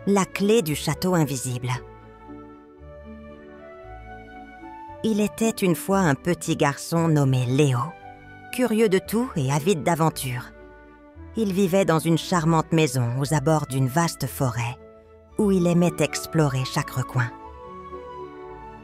la clé du château invisible. Il était une fois un petit garçon nommé Léo, curieux de tout et avide d'aventure. Il vivait dans une charmante maison aux abords d'une vaste forêt, où il aimait explorer chaque recoin.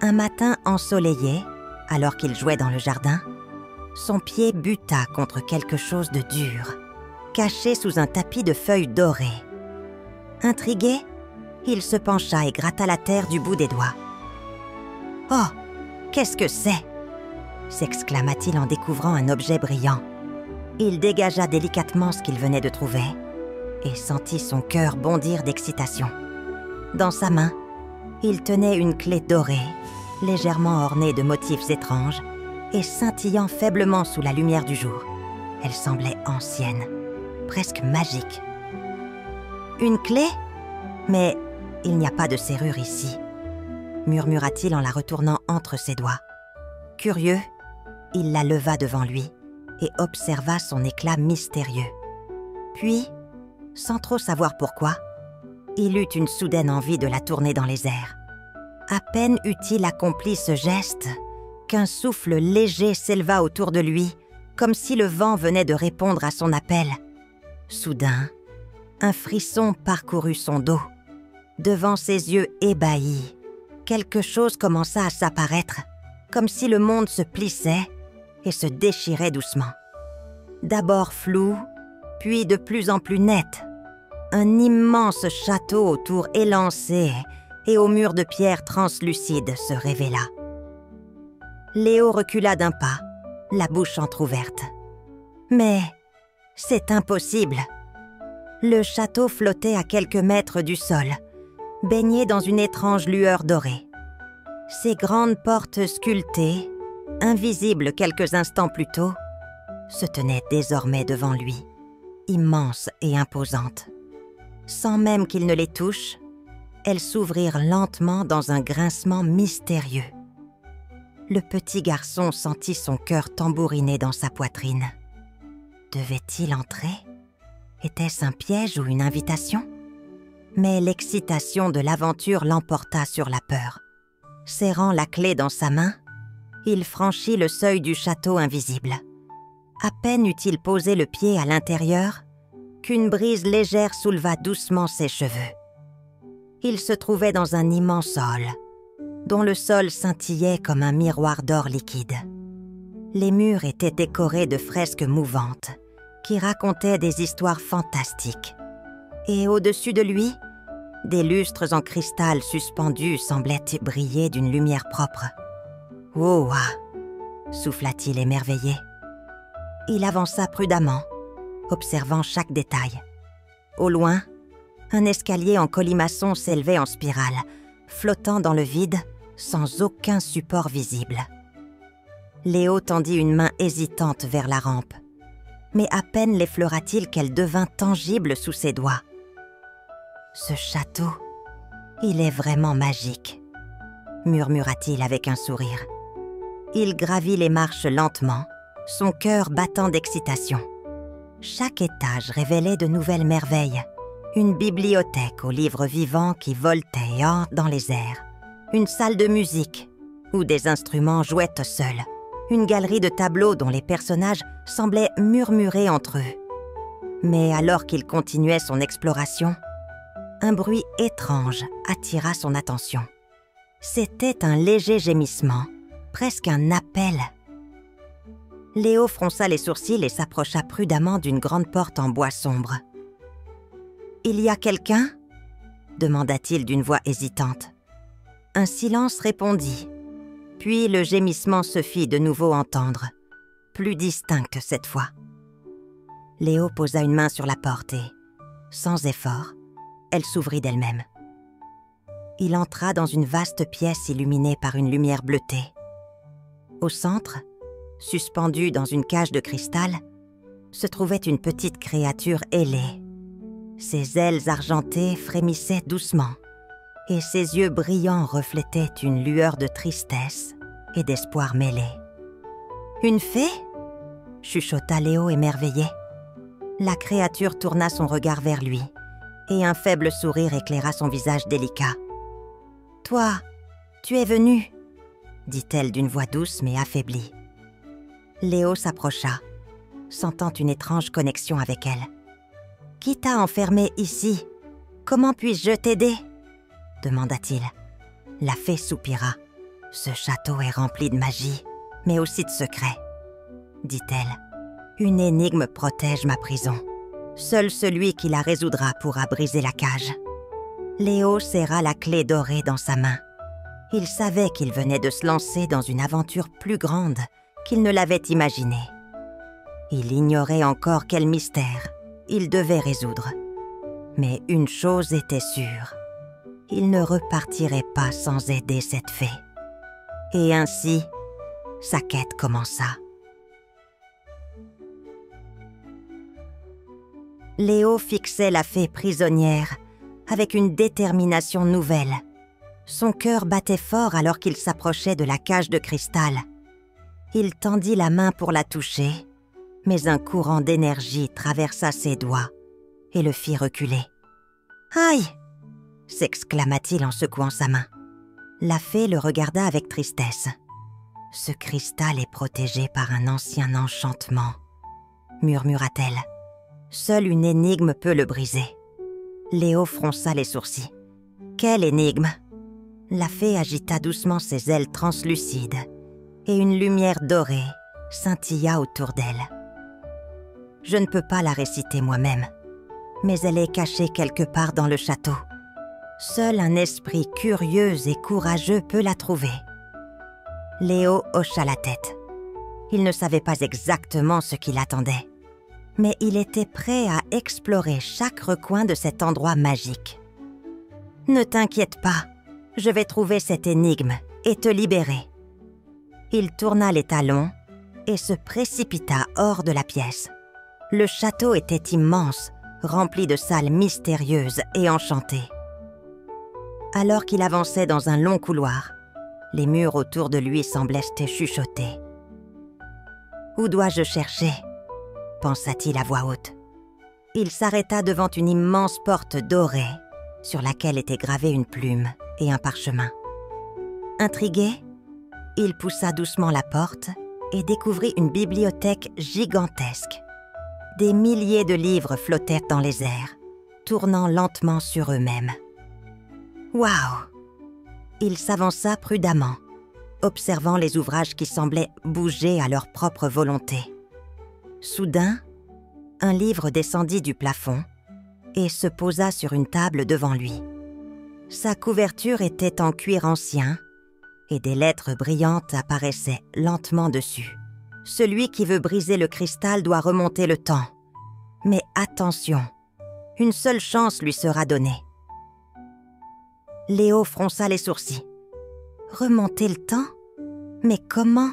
Un matin ensoleillé, alors qu'il jouait dans le jardin, son pied buta contre quelque chose de dur, caché sous un tapis de feuilles dorées. Intrigué, il se pencha et gratta la terre du bout des doigts. « Oh, qu'est-ce que c'est ?» s'exclama-t-il en découvrant un objet brillant. Il dégagea délicatement ce qu'il venait de trouver et sentit son cœur bondir d'excitation. Dans sa main, il tenait une clé dorée, légèrement ornée de motifs étranges et scintillant faiblement sous la lumière du jour. Elle semblait ancienne, presque magique. « Une clé ? Mais il n'y a pas de serrure ici, » murmura-t-il en la retournant entre ses doigts. Curieux, il la leva devant lui et observa son éclat mystérieux. Puis, sans trop savoir pourquoi, il eut une soudaine envie de la tourner dans les airs. À peine eut-il accompli ce geste qu'un souffle léger s'éleva autour de lui, comme si le vent venait de répondre à son appel. Soudain, un frisson parcourut son dos. Devant ses yeux ébahis, quelque chose commença à s'apparaître, comme si le monde se plissait et se déchirait doucement. D'abord flou, puis de plus en plus net. Un immense château aux tours élancées et aux murs de pierre translucides se révéla. Léo recula d'un pas, la bouche entr'ouverte. Mais c'est impossible. Le château flottait à quelques mètres du sol, baigné dans une étrange lueur dorée. Ses grandes portes sculptées, invisibles quelques instants plus tôt, se tenaient désormais devant lui, immenses et imposantes. Sans même qu'il ne les touche, elles s'ouvrirent lentement dans un grincement mystérieux. Le petit garçon sentit son cœur tambouriner dans sa poitrine. Devait-il entrer ? Était-ce un piège ou une invitation ? Mais l'excitation de l'aventure l'emporta sur la peur. Serrant la clé dans sa main, il franchit le seuil du château invisible. À peine eut-il posé le pied à l'intérieur qu'une brise légère souleva doucement ses cheveux. Il se trouvait dans un immense hall, dont le sol scintillait comme un miroir d'or liquide. Les murs étaient décorés de fresques mouvantes qui racontaient des histoires fantastiques. Et au-dessus de lui, des lustres en cristal suspendus semblaient briller d'une lumière propre. « Wow !» souffla-t-il émerveillé. Il avança prudemment, observant chaque détail. Au loin, un escalier en colimaçon s'élevait en spirale, flottant dans le vide sans aucun support visible. Léo tendit une main hésitante vers la rampe, mais à peine l'effleura-t-il qu'elle devint tangible sous ses doigts. Ce château, il est vraiment magique, murmura-t-il avec un sourire. Il gravit les marches lentement, son cœur battant d'excitation. Chaque étage révélait de nouvelles merveilles. Une bibliothèque aux livres vivants qui voltaient dans les airs. Une salle de musique, où des instruments jouaient seuls. Une galerie de tableaux dont les personnages semblaient murmurer entre eux. Mais alors qu'il continuait son exploration, un bruit étrange attira son attention. C'était un léger gémissement, presque un appel. Léo fronça les sourcils et s'approcha prudemment d'une grande porte en bois sombre. « Il y a quelqu'un » demanda-t-il d'une voix hésitante. Un silence répondit, puis le gémissement se fit de nouveau entendre, plus distinct cette fois. Léo posa une main sur la porte et, sans effort, elle s'ouvrit d'elle-même. Il entra dans une vaste pièce illuminée par une lumière bleutée. Au centre, suspendue dans une cage de cristal, se trouvait une petite créature ailée. Ses ailes argentées frémissaient doucement, et ses yeux brillants reflétaient une lueur de tristesse et d'espoir mêlés. « Une fée ?» chuchota Léo émerveillé. La créature tourna son regard vers lui, et un faible sourire éclaira son visage délicat. « Toi, tu es venu ?» dit-elle d'une voix douce mais affaiblie. Léo s'approcha, sentant une étrange connexion avec elle. « Qui t'a enfermé ici? Comment puis-je t'aider ?» demanda-t-il. La fée soupira. « Ce château est rempli de magie, mais aussi de secrets, » dit-elle. « Une énigme protège ma prison. Seul celui qui la résoudra pourra briser la cage. » Léo serra la clé dorée dans sa main. Il savait qu'il venait de se lancer dans une aventure plus grande qu'il ne l'avait imaginée. Il ignorait encore quel mystère il devait résoudre. Mais une chose était sûre, il ne repartirait pas sans aider cette fée. Et ainsi, sa quête commença. Léo fixait la fée prisonnière avec une détermination nouvelle. Son cœur battait fort alors qu'il s'approchait de la cage de cristal. Il tendit la main pour la toucher, mais un courant d'énergie traversa ses doigts et le fit reculer. « Aïe !» s'exclama-t-il en secouant sa main. La fée le regarda avec tristesse. « Ce cristal est protégé par un ancien enchantement, » murmura-t-elle. « Seule une énigme peut le briser. » Léo fronça les sourcils. « Quelle énigme ?» La fée agita doucement ses ailes translucides et une lumière dorée scintilla autour d'elle. Je ne peux pas la réciter moi-même, mais elle est cachée quelque part dans le château. Seul un esprit curieux et courageux peut la trouver. Léo hocha la tête. Il ne savait pas exactement ce qui l'attendait, mais il était prêt à explorer chaque recoin de cet endroit magique. « Ne t'inquiète pas, je vais trouver cette énigme et te libérer. » Il tourna les talons et se précipita hors de la pièce. Le château était immense, rempli de salles mystérieuses et enchantées. Alors qu'il avançait dans un long couloir, les murs autour de lui semblaient se chuchoter. « Où dois-je chercher ?» pensa-t-il à voix haute. Il s'arrêta devant une immense porte dorée, sur laquelle était gravée une plume et un parchemin. Intrigué, il poussa doucement la porte et découvrit une bibliothèque gigantesque. Des milliers de livres flottaient dans les airs, tournant lentement sur eux-mêmes. Waouh! Il s'avança prudemment, observant les ouvrages qui semblaient bouger à leur propre volonté. Soudain, un livre descendit du plafond et se posa sur une table devant lui. Sa couverture était en cuir ancien et des lettres brillantes apparaissaient lentement dessus. Celui qui veut briser le cristal doit remonter le temps. Mais attention, une seule chance lui sera donnée. Léo fronça les sourcils. Remonter le temps? Mais comment?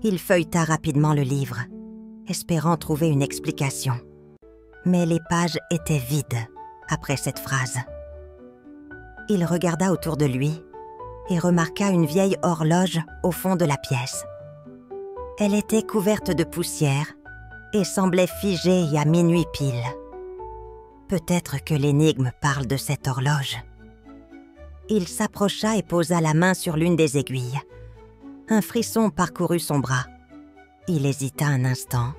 Il feuilleta rapidement le livre, espérant trouver une explication. Mais les pages étaient vides après cette phrase. Il regarda autour de lui et remarqua une vieille horloge au fond de la pièce. Elle était couverte de poussière et semblait figée à minuit pile. Peut-être que l'énigme parle de cette horloge. Il s'approcha et posa la main sur l'une des aiguilles. Un frisson parcourut son bras. Il hésita un instant,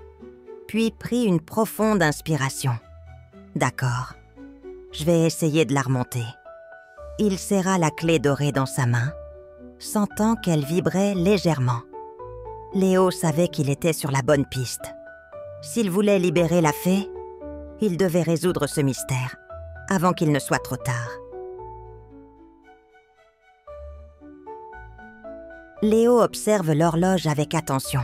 puis prit une profonde inspiration. « D'accord, je vais essayer de la remonter. » Il serra la clé dorée dans sa main, sentant qu'elle vibrait légèrement. Léo savait qu'il était sur la bonne piste. S'il voulait libérer la fée, il devait résoudre ce mystère avant qu'il ne soit trop tard. Léo observe l'horloge avec attention.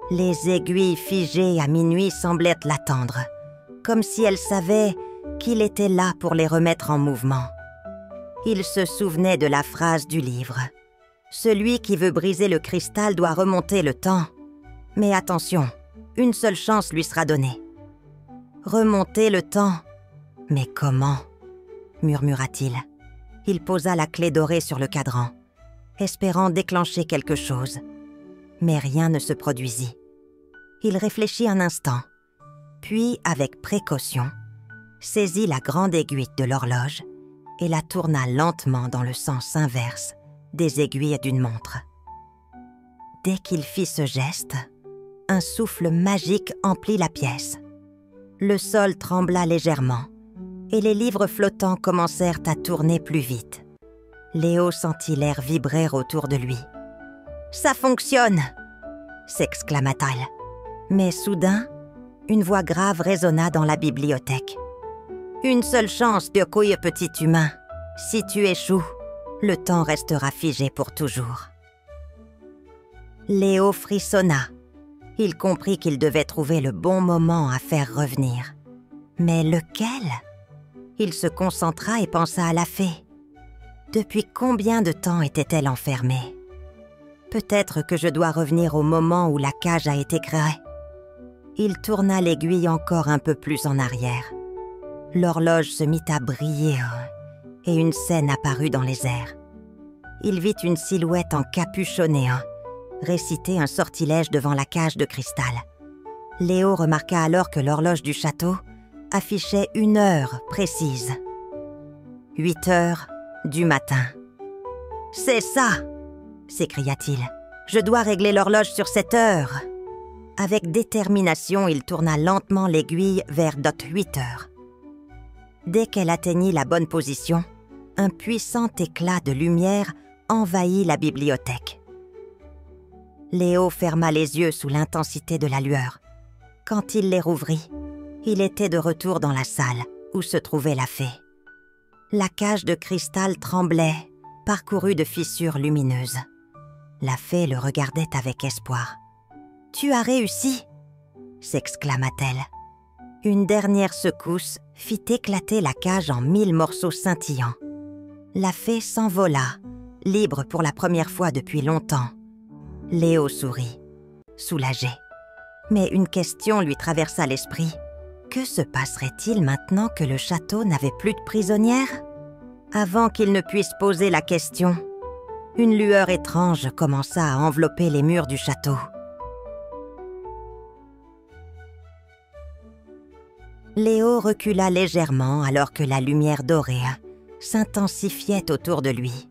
Les aiguilles figées à minuit semblaient l'attendre, comme si elles savaient qu'il était là pour les remettre en mouvement. Il se souvenait de la phrase du livre. Celui qui veut briser le cristal doit remonter le temps. Mais attention, une seule chance lui sera donnée. Remonter le temps? Mais comment? Murmura-t-il. Il posa la clé dorée sur le cadran, espérant déclencher quelque chose. Mais rien ne se produisit. Il réfléchit un instant, puis, avec précaution, saisit la grande aiguille de l'horloge et la tourna lentement dans le sens inverse des aiguilles d'une montre. Dès qu'il fit ce geste, un souffle magique emplit la pièce. Le sol trembla légèrement et les livres flottants commencèrent à tourner plus vite. Léo sentit l'air vibrer autour de lui. « Ça fonctionne !» s'exclama-t-elle. Mais soudain, une voix grave résonna dans la bibliothèque. « Une seule chance, Byokuy, petit humain. Si tu échoues, le temps restera figé pour toujours. » Léo frissonna. Il comprit qu'il devait trouver le bon moment à faire revenir. Mais lequel ? Il se concentra et pensa à la fée. Depuis combien de temps était-elle enfermée ? Peut-être que je dois revenir au moment où la cage a été créée. Il tourna l'aiguille encore un peu plus en arrière. L'horloge se mit à briller et une scène apparut dans les airs. Il vit une silhouette encapuchonnée réciter un sortilège devant la cage de cristal. Léo remarqua alors que l'horloge du château affichait une heure précise. 8 heures du matin. « C'est ça !» s'écria-t-il. « Je dois régler l'horloge sur cette heure. » Avec détermination, il tourna lentement l'aiguille vers 8 heures. Dès qu'elle atteignit la bonne position, un puissant éclat de lumière envahit la bibliothèque. Léo ferma les yeux sous l'intensité de la lueur. Quand il les rouvrit, il était de retour dans la salle où se trouvait la fée. La cage de cristal tremblait, parcourue de fissures lumineuses. La fée le regardait avec espoir. « Tu as réussi !» s'exclama-t-elle. Une dernière secousse fit éclater la cage en 1000 morceaux scintillants. La fée s'envola, libre pour la première fois depuis longtemps. Léo sourit, soulagé. Mais une question lui traversa l'esprit. Que se passerait-il maintenant que le château n'avait plus de prisonnières ? Avant qu'il ne puisse poser la question, une lueur étrange commença à envelopper les murs du château. Léo recula légèrement alors que la lumière dorée s'intensifiait autour de lui.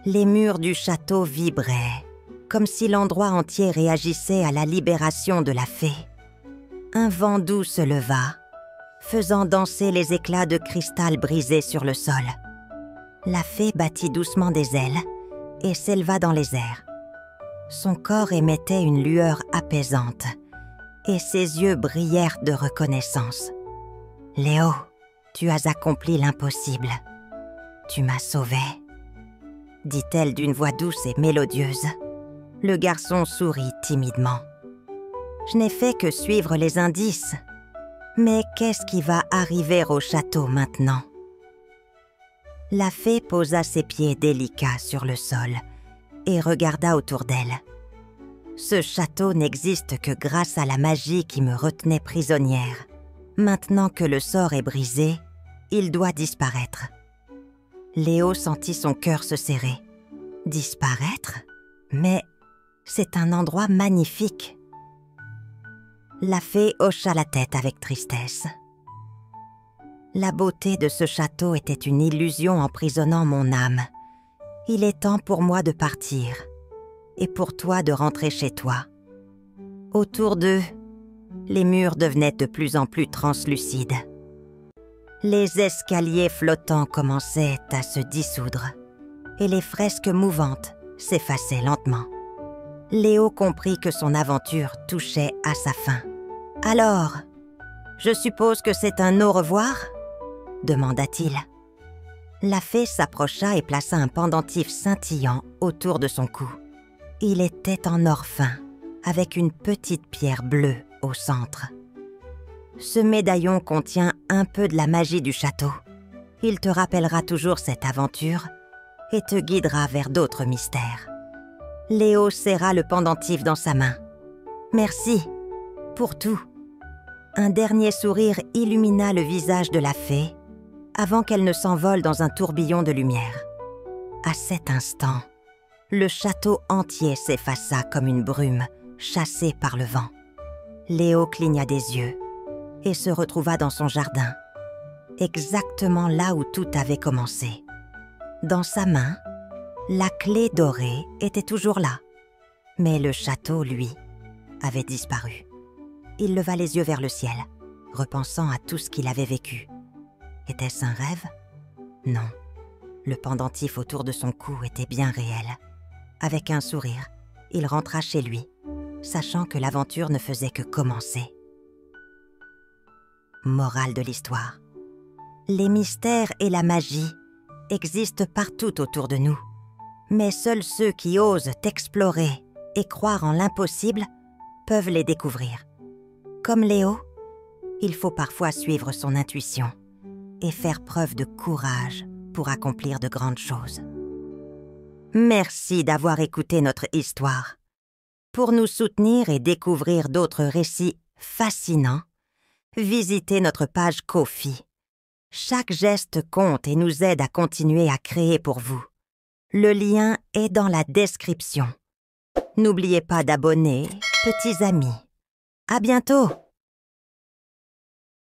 Les murs du château vibraient, comme si l'endroit entier réagissait à la libération de la fée. Un vent doux se leva, faisant danser les éclats de cristal brisés sur le sol. La fée battit doucement des ailes et s'éleva dans les airs. Son corps émettait une lueur apaisante et ses yeux brillèrent de reconnaissance. « Léo, tu as accompli l'impossible. Tu m'as sauvé, » dit-elle d'une voix douce et mélodieuse. Le garçon sourit timidement. « Je n'ai fait que suivre les indices. Mais qu'est-ce qui va arriver au château maintenant ?» La fée posa ses pieds délicats sur le sol et regarda autour d'elle. « Ce château n'existe que grâce à la magie qui me retenait prisonnière. Maintenant que le sort est brisé, il doit disparaître. » Léo sentit son cœur se serrer. « Disparaître ? Mais c'est un endroit magnifique. » La fée hocha la tête avec tristesse. « La beauté de ce château était une illusion emprisonnant mon âme. Il est temps pour moi de partir, et pour toi de rentrer chez toi. » Autour d'eux, les murs devenaient de plus en plus translucides. Les escaliers flottants commençaient à se dissoudre, et les fresques mouvantes s'effaçaient lentement. Léo comprit que son aventure touchait à sa fin. « Alors, je suppose que c'est un au revoir ?» demanda-t-il. La fée s'approcha et plaça un pendentif scintillant autour de son cou. Il était en or fin, avec une petite pierre bleue au centre. Ce médaillon contient un peu de la magie du château. Il te rappellera toujours cette aventure et te guidera vers d'autres mystères. Léo serra le pendentif dans sa main. « Merci pour tout. » Un dernier sourire illumina le visage de la fée avant qu'elle ne s'envole dans un tourbillon de lumière. À cet instant, le château entier s'effaça comme une brume chassée par le vent. Léo cligna des yeux et se retrouva dans son jardin. exactement là où tout avait commencé. Dans sa main, la clé dorée était toujours là. Mais le château, lui, avait disparu. Il leva les yeux vers le ciel, repensant à tout ce qu'il avait vécu. Était-ce un rêve? Non. Le pendentif autour de son cou était bien réel. Avec un sourire, il rentra chez lui, sachant que l'aventure ne faisait que commencer. Morale de l'histoire. Les mystères et la magie existent partout autour de nous. Mais seuls ceux qui osent explorer et croire en l'impossible peuvent les découvrir. Comme Léo, il faut parfois suivre son intuition et faire preuve de courage pour accomplir de grandes choses. Merci d'avoir écouté notre histoire. Pour nous soutenir et découvrir d'autres récits fascinants, visitez notre page Ko-fi. Chaque geste compte et nous aide à continuer à créer pour vous. Le lien est dans la description. N'oubliez pas d'abonner, petits amis. À bientôt!